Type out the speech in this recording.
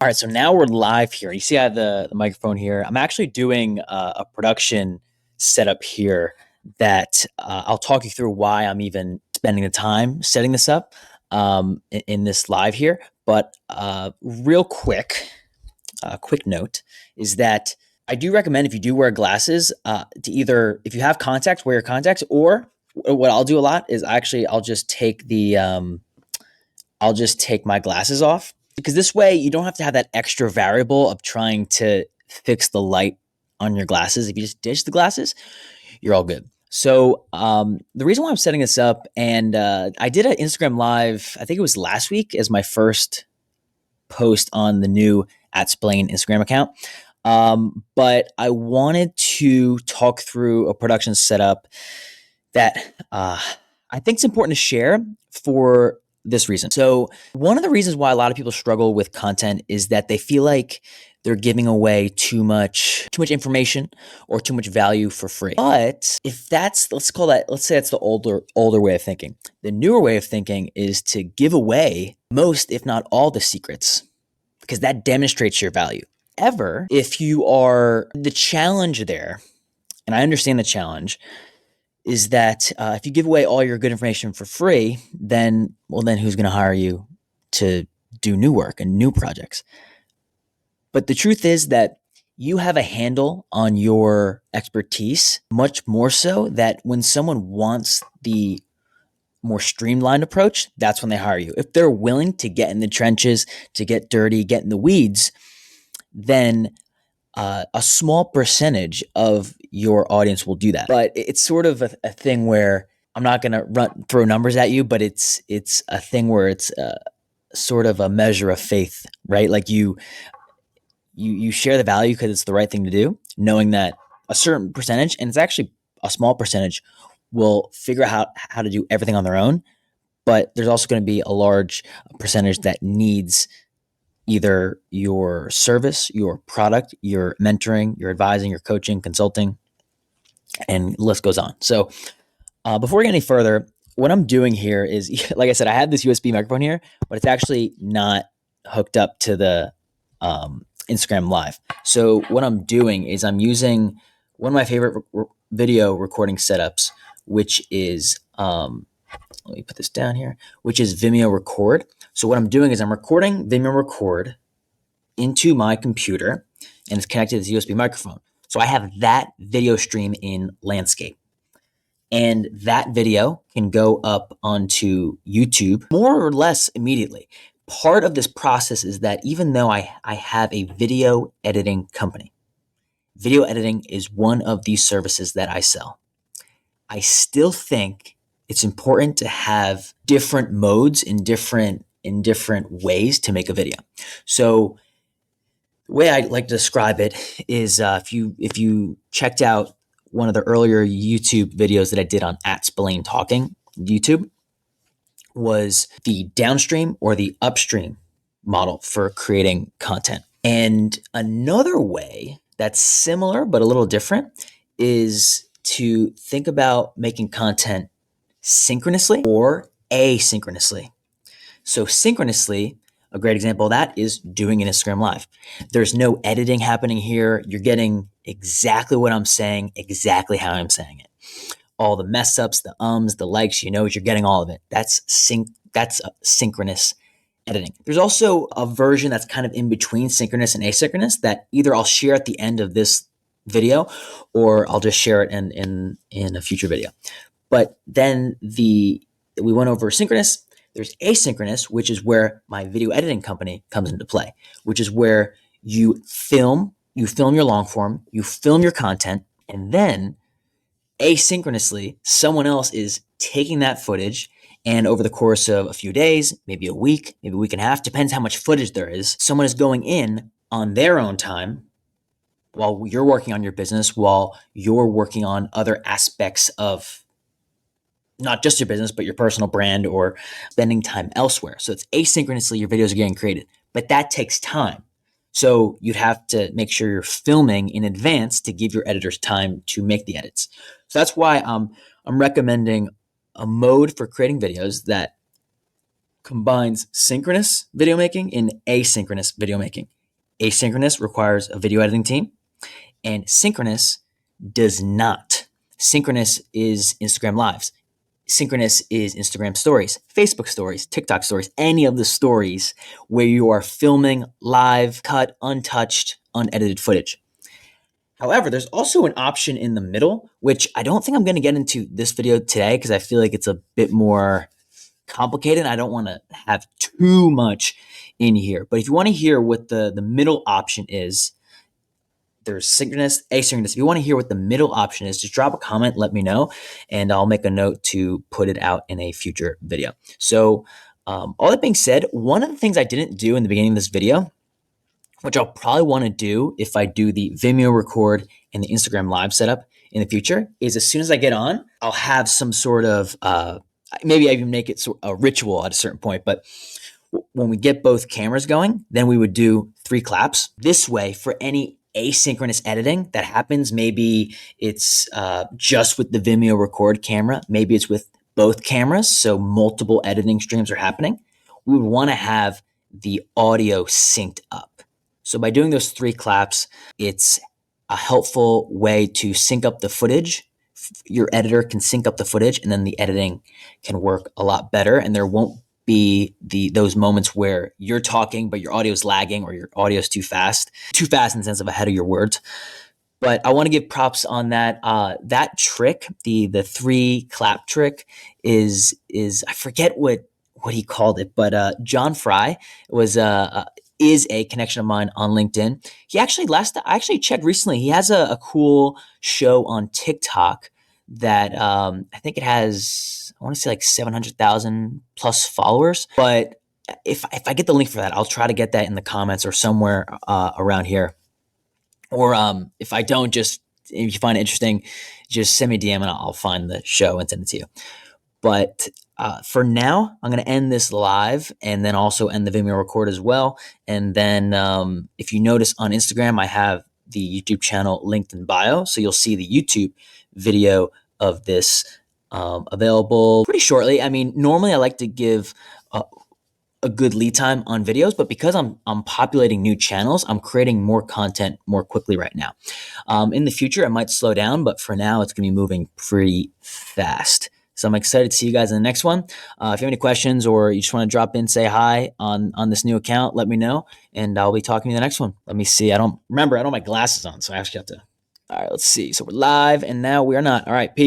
All right, so now we're live here. You see, I have the microphone here. I'm actually doing a production setup here that I'll talk you through why I'm even spending the time setting this up in this live here. But real quick, quick note is that I do recommend if you do wear glasses to either, if you have contacts, wear your contacts, or what I'll do a lot is I'll just take I'll just take my glasses off because this way you don't have to have that extra variable of trying to fix the light on your glasses. If you just ditch the glasses, you're all good. So the reason why I'm setting this up, and I did an Instagram live, I think it was last week, as my first post on the new @Splain Instagram account. But I wanted to talk through a production setup that I think it's important to share for this reason. So, one of the reasons why a lot of people struggle with content is that they feel like they're giving away too much information or too much value for free. But if that's, let's say that's the older way of thinking. The newer way of thinking is to give away most, if not all, the secrets, because that demonstrates your value. If you are the challenge there, and I understand the challenge, is that if you give away all your good information for free, then who's going to hire you to do new work and new projects? But the truth is that you have a handle on your expertise, much more so that when someone wants the more streamlined approach, that's when they hire you. If they're willing to get in the trenches, to get dirty, get in the weeds, then a small percentage of your audience will do that. But it's sort of a thing where I'm not going to throw numbers at you, but it's a thing where it's sort of a measure of faith, right? Like you share the value because it's the right thing to do, knowing that a certain percentage, and it's actually a small percentage, will figure out how to do everything on their own. But there's also going to be a large percentage that needs either your service, your product, your mentoring, your advising, your coaching, consulting, and the list goes on. So before we get any further, what I'm doing here is, like I said, I have this USB microphone here, but it's actually not hooked up to the Instagram Live. So what I'm doing is I'm using one of my favorite video recording setups, which is, let me put this down here, which is Vimeo Record. So what I'm doing is I'm recording Vimeo Record into my computer, and it's connected to this USB microphone. So I have that video stream in landscape. And that video can go up onto YouTube more or less immediately. Part of this process is that even though I have a video editing company, video editing is one of these services that I sell. I still think it's important to have different modes in different ways to make a video. So the way I like to describe it is if you checked out one of the earlier YouTube videos that I did on @Splain Talking YouTube, was the downstream or the upstream model for creating content. And another way that's similar but a little different is to think about making content synchronously or asynchronously. So synchronously, a great example of that is doing an Instagram Live. There's no editing happening here. You're getting exactly what I'm saying, exactly how I'm saying it. All the mess ups, the ums, the likes, you're getting all of it. That's synchronous editing. There's also a version that's kind of in between synchronous and asynchronous that either I'll share at the end of this video or I'll just share it in a future video. But then we went over synchronous. There's asynchronous, which is where my video editing company comes into play, which is where you film your long form, you film your content, and then asynchronously, someone else is taking that footage, and over the course of a few days, maybe a week and a half, depends how much footage there is, someone is going in on their own time while you're working on your business, while you're working on other aspects of not just your business, but your personal brand or spending time elsewhere. So it's asynchronously, your videos are getting created, but that takes time. So you'd have to make sure you're filming in advance to give your editors time to make the edits. So that's why I'm recommending a mode for creating videos that combines synchronous video making and asynchronous video making. Asynchronous requires a video editing team, and synchronous does not. Synchronous is Instagram Lives. Synchronous is Instagram stories, Facebook stories, TikTok stories, any of the stories where you are filming live, cut, untouched, unedited footage. However, there's also an option in the middle, which I don't think I'm going to get into this video today because I feel like it's a bit more complicated. I don't want to have too much in here. But if you want to hear what the middle option is, there's synchronous, asynchronous. If you want to hear what the middle option is, just drop a comment, let me know, and I'll make a note to put it out in a future video. So all that being said, one of the things I didn't do in the beginning of this video, which I'll probably want to do if I do the Vimeo record and the Instagram live setup in the future, is as soon as I get on, I'll have some sort of, maybe I even make it a ritual at a certain point, but when we get both cameras going, then we would do 3 claps. This way, for any asynchronous editing that happens, maybe it's just with the Vimeo record camera, maybe it's with both cameras, so multiple editing streams are happening, we would want to have the audio synced up. So by doing those 3 claps, it's a helpful way to sync up the footage. Your editor can sync up the footage, and then the editing can work a lot better, and there won't be those moments where you're talking but your audio is lagging or your audio is too fast in the sense of ahead of your words. But I want to give props on that. That trick, the 3 clap trick, is I forget what he called it, but John Fry is a connection of mine on LinkedIn. He actually I actually checked recently. He has a cool show on TikTok that I think it has, I want to say like 700,000 plus followers. But if I get the link for that, I'll try to get that in the comments or somewhere around here. Or if I don't, if you find it interesting, just send me a DM and I'll find the show and send it to you. But for now, I'm going to end this live and then also end the Vimeo record as well. And then if you notice on Instagram, I have the YouTube channel linked in bio. So you'll see the YouTube video of this available pretty shortly. I mean, normally I like to give a good lead time on videos, but because I'm populating new channels, I'm creating more content more quickly right now. In the future, it might slow down, but for now, it's going to be moving pretty fast. So I'm excited to see you guys in the next one. If you have any questions or you just want to drop in, say hi on this new account, let me know, and I'll be talking to you in the next one. Let me see. I don't have my glasses on, so I actually have to. All right, let's see. So we're live, and now we are not. All right, peace.